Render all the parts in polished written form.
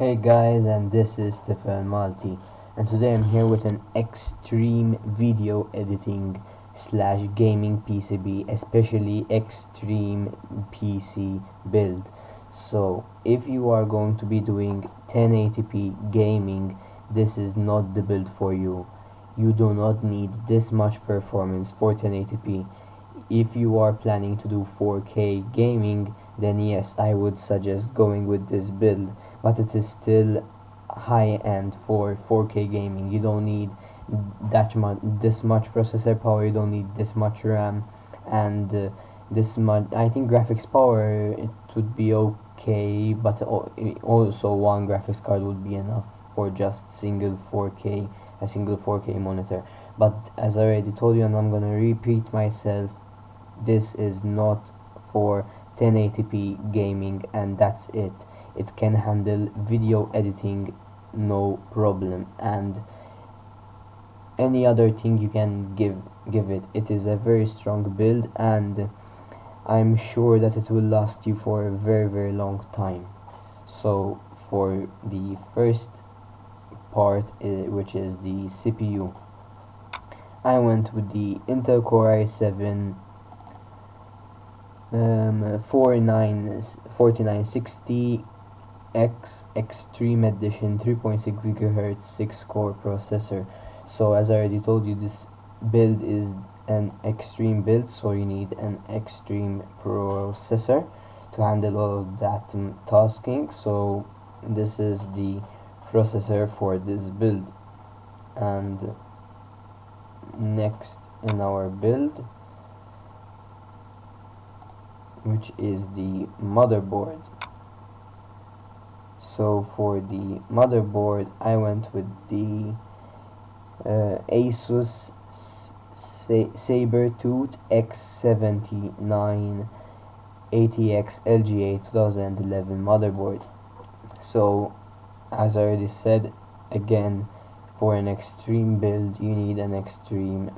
Hey guys, and this is Tifel Malti, and today I'm here with an extreme video editing slash gaming PCB, especially extreme PC build. So if you are going to be doing 1080p gaming, this is not the build for you. You do not need this much performance for 1080p. If you are planning to do 4K gaming, then yes, I would suggest going with this build, but it is still high end for 4K gaming. You don't need this much processor power, you don't need this much RAM, and this much. I think graphics power, it would be okay, but also one graphics card would be enough for just a single 4K monitor. But as I already told you, and I'm gonna repeat myself, this is not for 1080p gaming, and that's it. It can handle video editing no problem, and any other thing you can give it. It is a very strong build, and I'm sure that it will last you for a very long time. So for the first part, which is the CPU, I went with the Intel Core i7 4960X Extreme Edition 3.6 GHz 6-core processor. So as I already told you, this build is an extreme build, so you need an extreme processor to handle all of that tasking. So this is the processor for this build. And next in our build, which is the motherboard. So for the motherboard, I went with the Asus Sabertooth X79 ATX LGA 2011 motherboard. So as I already said, again, for an extreme build, you need extreme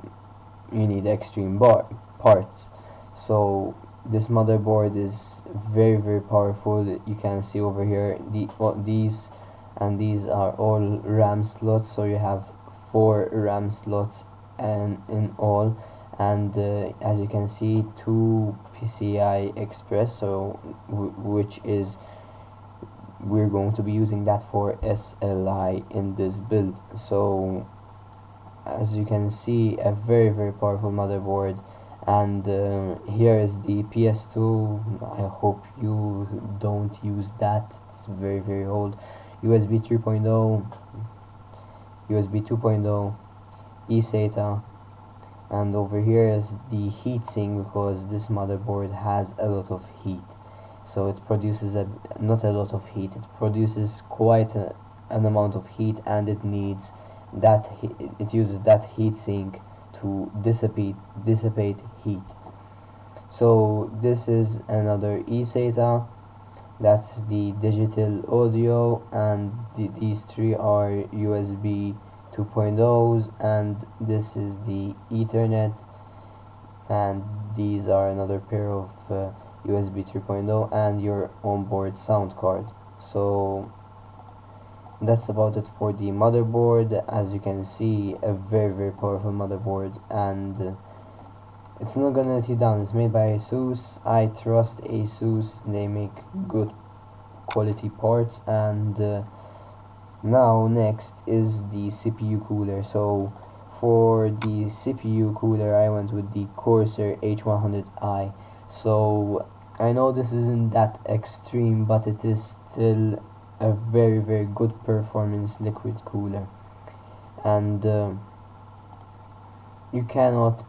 parts. So this motherboard is very powerful. You can see over here these are all RAM slots, so you have 4 RAM slots and in all, and as you can see, 2 PCI Express, so which is we're going to be using that for SLI in this build. So as you can see, a very powerful motherboard. And here is the PS2. I hope you don't use that, it's very old. USB 3.0, USB 2.0, eSATA, and over here is the heatsink, because this motherboard has a lot of heat. So it produces not a lot of heat, it produces quite an amount of heat, and it needs that it uses that heatsink to dissipate heat. So this is another eSATA, that's the digital audio, and these 3 are USB 2.0s, and this is the Ethernet, and these are another pair of USB 3.0 and your onboard sound card. So that's about it for the motherboard. As you can see, a very powerful motherboard, and it's not gonna let you down. It's made by Asus. I trust Asus, they make good quality parts. And now next is the CPU cooler. So for the CPU cooler, I went with the Corsair H100i. So I know this isn't that extreme, but it is still a very good performance liquid cooler, and you cannot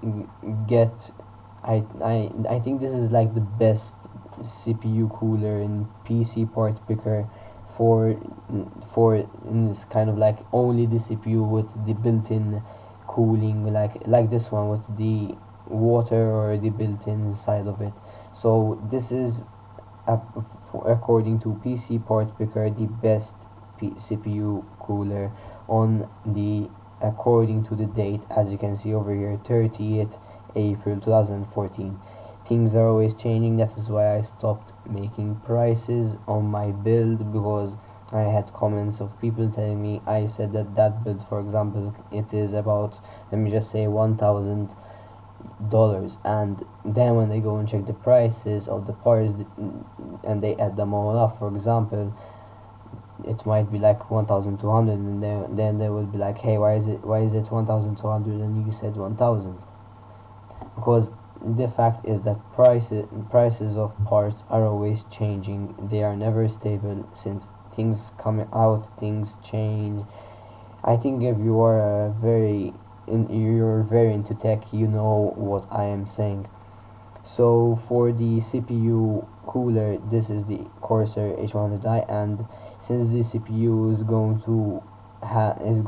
get I think this is like the best CPU cooler and PC part picker for in this kind of like only the CPU with the built-in cooling, like this one with the water or the built-in inside of it. So this is according to PC part picker the best CPU cooler on the according to the date, as you can see over here, 30th April 2014. Things are always changing. That is why I stopped making prices on my build, because I had comments of people telling me I said that build, for example, it is about, let me just say, $1,000, and then when they go and check the prices of the parts and they add them all up, for example, it might be like 1,200, and then they will be like, hey, why is it 1,200 and you said 1,000? Because the fact is that prices of parts are always changing. They are never stable, since things come out, things change. I think if you are you're very into tech, you know what I am saying. So for the CPU cooler, this is the Corsair H100i, and since the CPU is going to is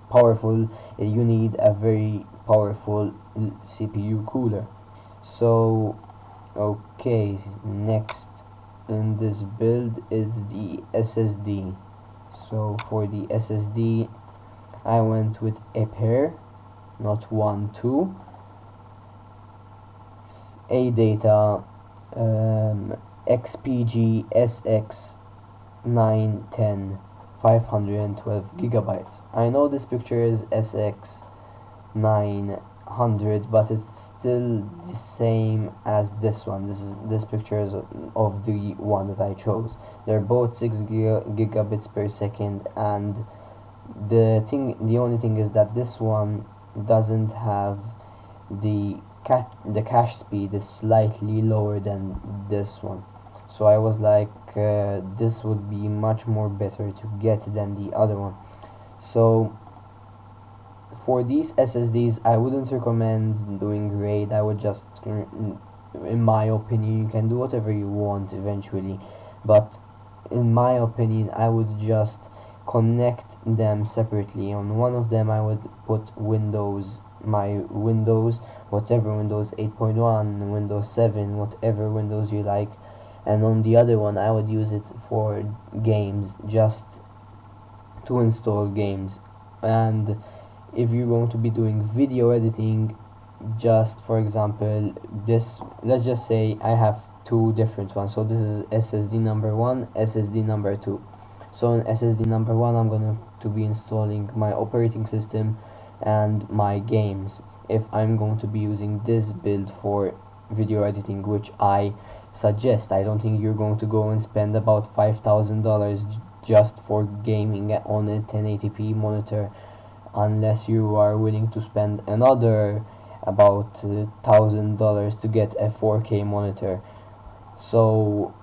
powerful, you need a very powerful CPU cooler. So okay, next in this build is the SSD. So for the SSD, I went with a pair, not one, two, ADATA XPG SX 910 512 gigabytes. I know this picture is SX 900, but it's still the same as this one. This picture is of the one that I chose. They're both 6 gigabits per second, and the only thing is that this one doesn't have the cache speed is slightly lower than this one. So I was like, this would be much more better to get than the other one. So for these SSDs, I wouldn't recommend doing RAID. I would just, in my opinion, you can do whatever you want eventually, but in my opinion, I would just connect them separately. On one of them I would put my Windows, whatever Windows 8.1, Windows 7, whatever Windows you like, and on the other one I would use it for games, just to install games. And if you're going to be doing video editing, just for example, let's just say I have two different ones. So this is SSD number 1, SSD number 2. So on SSD number 1, I'm going to be installing my operating system and my games, if I'm going to be using this build for video editing, which I suggest. I don't think you're going to go and spend about $5,000 just for gaming on a 1080p monitor, unless you are willing to spend another about $1,000 to get a 4K monitor. So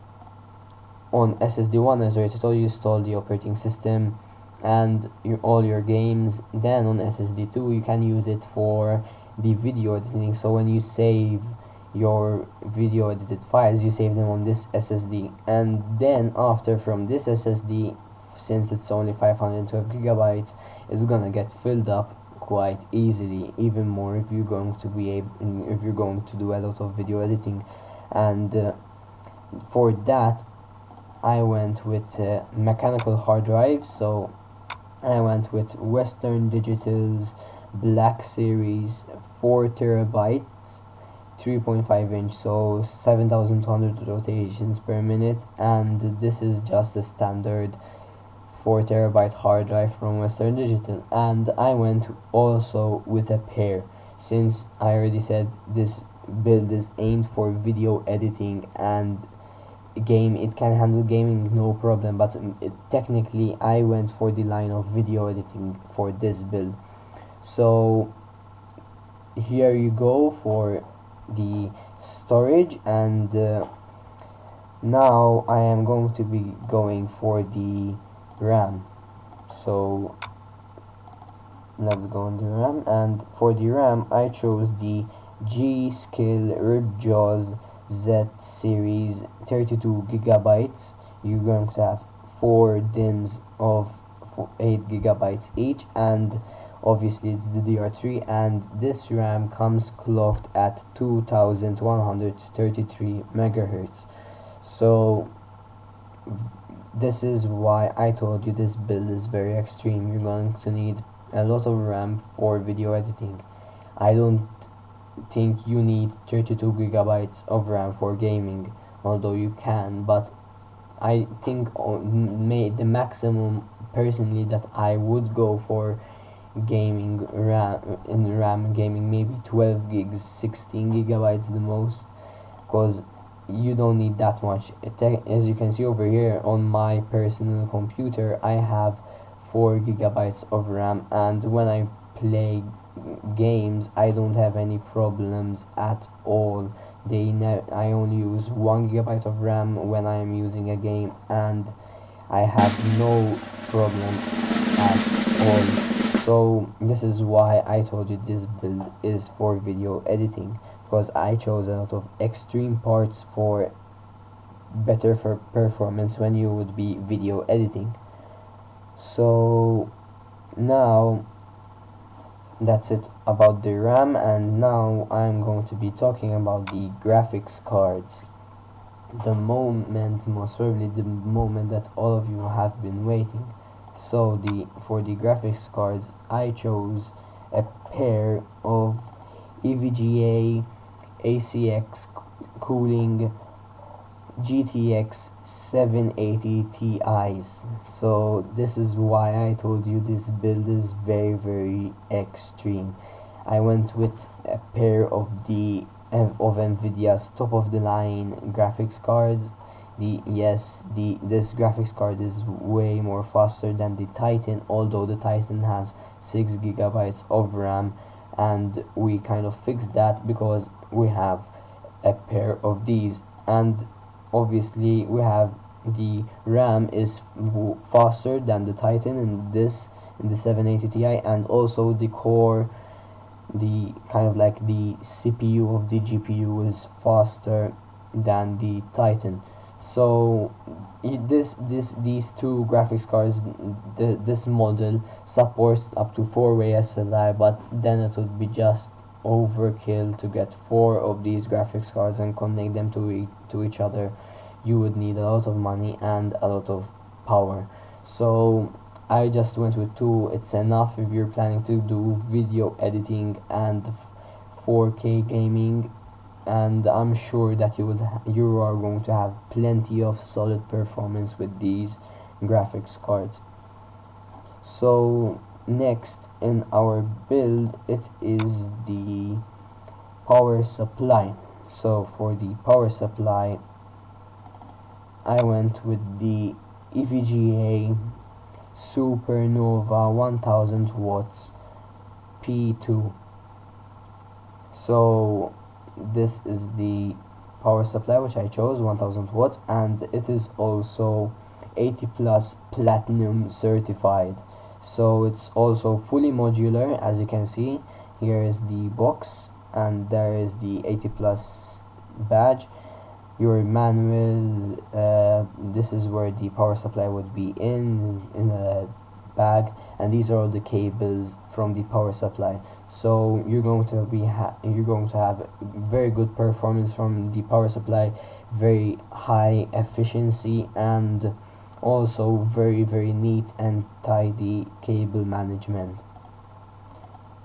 on SSD1, as I already told you, install the operating system and all your games. Then on SSD2, you can use it for the video editing. So when you save your video edited files, you save them on this SSD, and then after, from this SSD, since it's only 512 gigabytes, it's gonna get filled up quite easily, even more if you're going to do a lot of video editing. And for that, I went with mechanical hard drive. So I went with Western Digital's Black Series 4 terabytes 3.5 inch, so 7,200 rotations per minute, and this is just a standard 4 terabyte hard drive from Western Digital. And I went also with a pair, since I already said this build is aimed for video editing and it can handle gaming no problem, but technically I went for the line of video editing for this build. So here you go for the storage, and now I am going to be going for the RAM. So let's go on the RAM, and for the RAM I chose the G.Skill Ripjaws Z series 32 gigabytes. You're going to have 4 DIMMs of 8 gigabytes each, and obviously it's DDR3, and this RAM comes clocked at 2133 megahertz. So this is why I told you this build is very extreme. You're going to need a lot of RAM for video editing. I don't think you need 32 gigabytes of RAM for gaming, although you can, but I think the maximum personally that I would go for gaming RAM gaming, maybe 12 gigs, 16 gigabytes the most, because you don't need that much. As you can see over here on my personal computer, I have 4 gigabytes of RAM, and when I play games I don't have any problems at all. I only use 1 gigabyte of RAM when I am using a game, and I have no problem at all. So this is why I told you this build is for video editing, because I chose a lot of extreme parts for better for performance when you would be video editing. So now that's it about the RAM, and now I'm going to be talking about the graphics cards. Most probably the moment that all of you have been waiting. So for the graphics cards, I chose a pair of EVGA ACX cooling GTX 780 Ti's. So this is why I told you this build is very extreme. I went with a pair of Nvidia's top of the line graphics cards. This graphics card is way more faster than the Titan, although the Titan has 6 gigabytes of RAM, and we kind of fixed that because we have a pair of these, and obviously we have the RAM is faster than the Titan in the 780 Ti, and also the core, the kind of like the CPU of the GPU is faster than the Titan. So these two graphics cards, this model supports up to 4-way SLI, but then it would be just overkill to get 4 of these graphics cards and connect them to each other. You would need a lot of money and a lot of power. So I just went with 2. It's enough if you're planning to do video editing and 4K gaming, and I'm sure that you are going to have plenty of solid performance with these graphics cards. So next in our build, it is the power supply. So for the power supply, I went with the EVGA SuperNOVA 1000 watts P2. So this is the power supply which I chose, 1000 watts, and it is also 80 plus platinum certified. So it's also fully modular. As you can see, here is the box and there is the 80 plus badge, your manual. This is where the power supply would be in a bag, and these are all the cables from the power supply. So you're going to have very good performance from the power supply, very high efficiency, and also very neat and tidy cable management.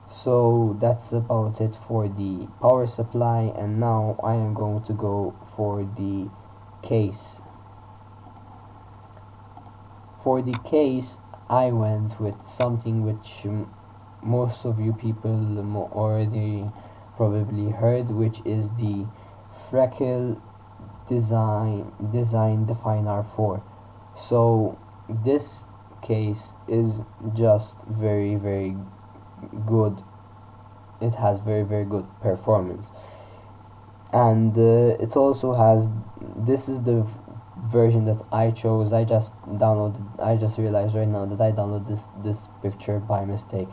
So that's about it for the power supply, and now I am going to go for the case. For the case, I went with something which most of you people already probably heard, which is the Fractal design Define R4. So this case is just very good. It has very good performance, and it also has, this is the version that I chose. I just realized right now that I downloaded this picture by mistake.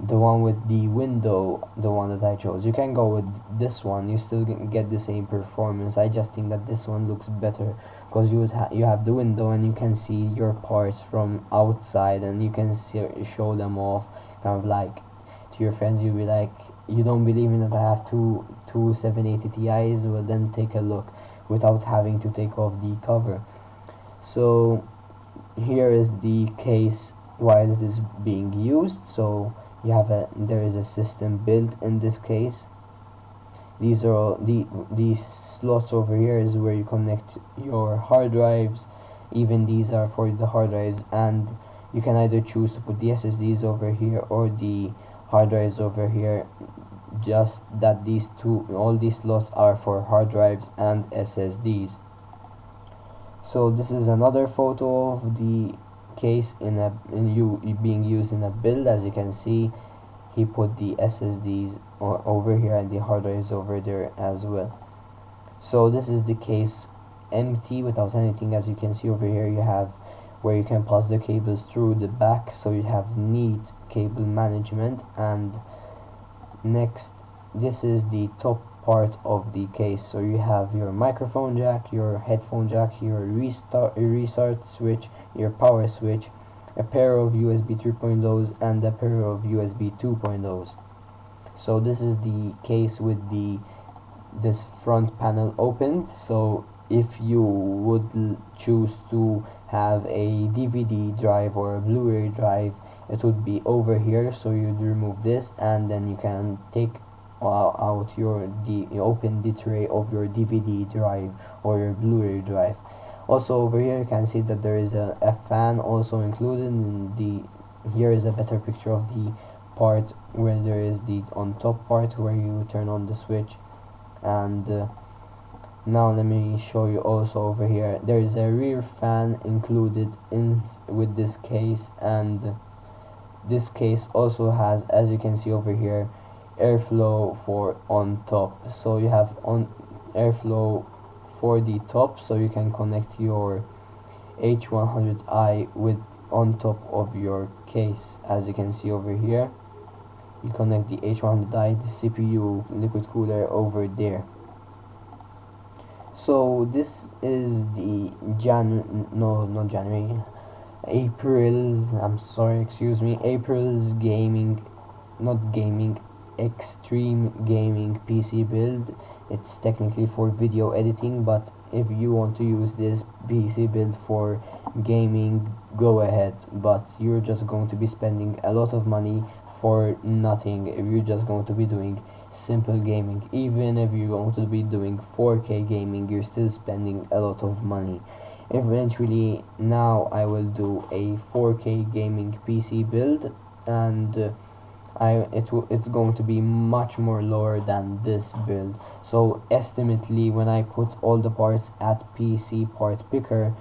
the one with the window, the one that I chose. You can go with this one, you still get the same performance. I just think that this one looks better because you have the window and you can see your parts from outside, and you can show them off, kind of like to your friends. You'll be like, you don't believe me that I have two 780 Ti's? Well, then take a look without having to take off the cover. So here is the case while it is being used. So there is a system built in this case. These are all these slots over here is where you connect your hard drives. Even these are for the hard drives, and you can either choose to put the SSDs over here or the hard drives over here. Just that all these slots are for hard drives and SSDs. So this is another photo of the case being used in a build. As you can see, he put the SSDs over here and the hard drives over there as well. So this is the case empty without anything. As you can see over here, you have where you can pass the cables through the back, so you have neat cable management. And next, this is the top part of the case. So you have your microphone jack, your headphone jack, your restart switch, your power switch, a pair of USB 3.0s and a pair of USB 2.0s. So this is the case with this front panel opened. So if you would choose to have a DVD drive or a Blu-ray drive, it would be over here. So you'd remove this, and then you can take out you open the tray of your DVD drive or your Blu-ray drive. Also over here you can see that there is a fan also included in here is a better picture of the part where there is the on top part where you turn on the switch. And now let me show you also over here, there is a rear fan included with this case, and this case also has, as you can see over here, airflow for on top. So you have on airflow for the top, so you can connect your H100i with on top of your case. As you can see over here, you connect the H100i, the CPU liquid cooler over there. So this is the April's extreme gaming PC build. It's technically for video editing, but if you want to use this PC build for gaming, go ahead, but you're just going to be spending a lot of money for nothing if you're just going to be doing simple gaming. Even if you're going to be doing 4K gaming, you're still spending a lot of money. Eventually, now I will do a 4K gaming PC build, and it's going to be much more lower than this build. So estimately, when I put all the parts at PC Part Picker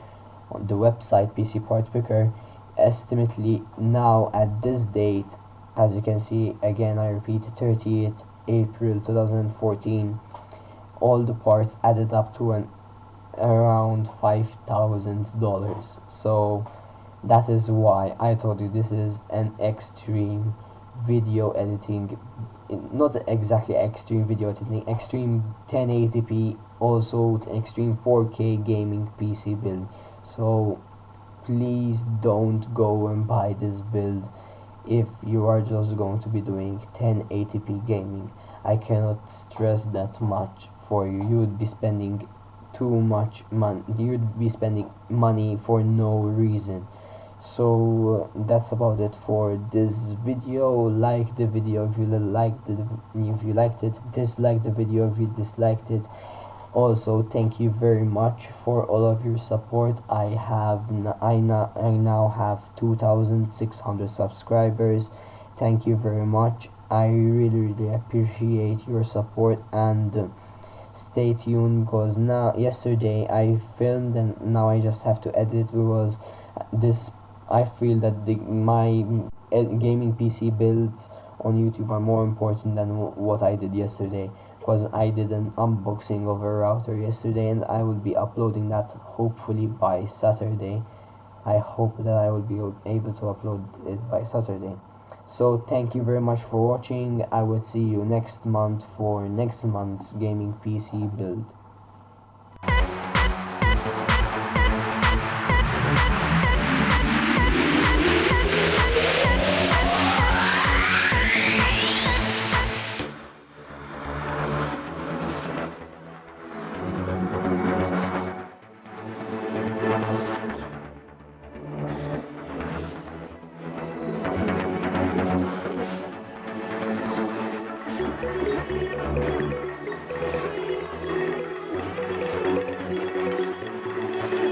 on the website PC Part Picker, estimately now at this date, as you can see, again I repeat, 30th April 2014, all the parts added up to around $5,000. So that is why I told you this is an extreme video editing, not exactly extreme video editing, extreme 1080p, also extreme 4K gaming PC build. So please don't go and buy this build if you are just going to be doing 1080p gaming. I cannot stress that much for you. You would be spending too much money. You would be spending money for no reason. So that's about it for this video. Like the video if you liked it, dislike the video if you disliked it. Also, thank you very much for all of your support. I now have 2,600 subscribers. Thank you very much. I really appreciate your support, and stay tuned, because yesterday I filmed and now I just have to edit, because I feel that my gaming PC builds on YouTube are more important than what I did yesterday, because I did an unboxing of a router yesterday, and I will be uploading that hopefully by Saturday. I hope that I will be able to upload it by Saturday. So thank you very much for watching. I will see you next month for next month's gaming PC build.